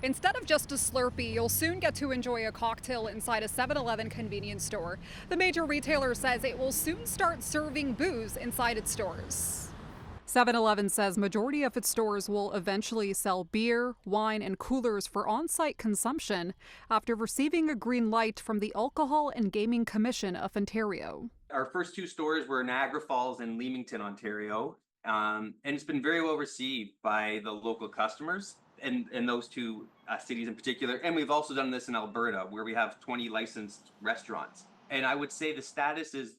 Instead of just a Slurpee, you'll soon get to enjoy a cocktail inside a 7-Eleven convenience store. The major retailer says it will soon start serving booze inside its stores. 7-Eleven says majority of its stores will eventually sell beer, wine, and coolers for on-site consumption after receiving a green light from the Alcohol and Gaming Commission of Ontario. Our first two stores were Niagara Falls and Leamington, Ontario, and it's been very well received by the local customers in those two cities in particular. And we've also done this in Alberta, where we have 20 licensed restaurants. And I would say the status is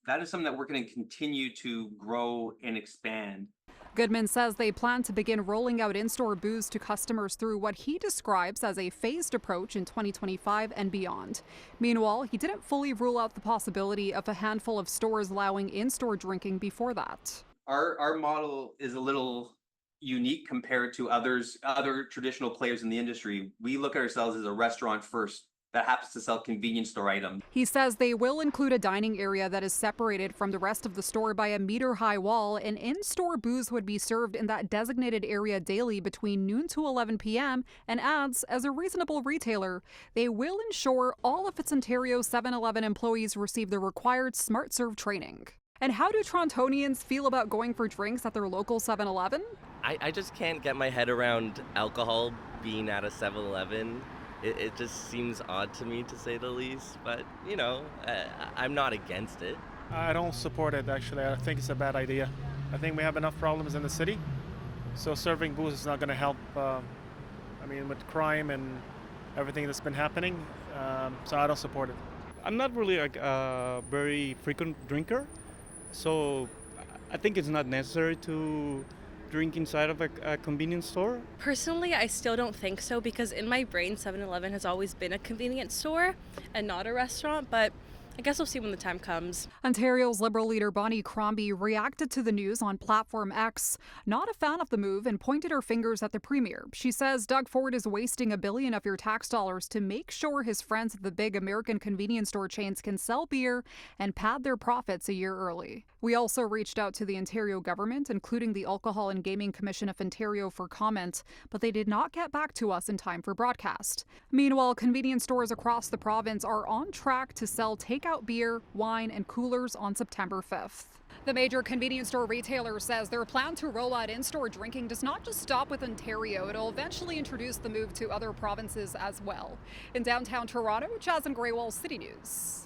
that is something that we're going to continue to grow and expand. Goodman says they plan to begin rolling out in-store booze to customers through what he describes as a phased approach in 2025 and beyond. Meanwhile, he didn't fully rule out the possibility of a handful of stores allowing in-store drinking before that. Our model is a little unique compared to other traditional players in the industry. We look at ourselves as a restaurant first that happens to sell convenience store items. He says they will include a dining area that is separated from the rest of the store by a meter-high wall, and in-store booze would be served in that designated area daily between noon to 11 p.m. and adds, as a reasonable retailer, they will ensure all of its Ontario 7-Eleven employees receive the required Smart Serve training. And how do Torontonians feel about going for drinks at their local 7-Eleven? I just can't get my head around alcohol being at a 7-Eleven. It just seems odd to me, to say the least, but, I'm not against it. I don't support it, actually. I think it's a bad idea. I think we have enough problems in the city, so serving booze is not going to help, with crime and everything that's been happening, so I don't support it. I'm not really a very frequent drinker, so I think it's not necessary to drink inside of a convenience store? Personally, I still don't think so, because in my brain, 7-Eleven has always been a convenience store and not a restaurant, but I guess we'll see when the time comes. Ontario's Liberal leader Bonnie Crombie reacted to the news on Platform X, not a fan of the move, and pointed her fingers at the Premier. She says Doug Ford is wasting $1 billion of your tax dollars to make sure his friends at the big American convenience store chains can sell beer and pad their profits a year early. We also reached out to the Ontario government, including the Alcohol and Gaming Commission of Ontario, for comment, but they did not get back to us in time for broadcast. Meanwhile, convenience stores across the province are on track to sell takeout beer, wine, and coolers on September 5th. The major convenience store retailer says their plan to roll out in-store drinking does not just stop with Ontario. It'll eventually introduce the move to other provinces as well. In downtown Toronto, Jazan Grewal, City News.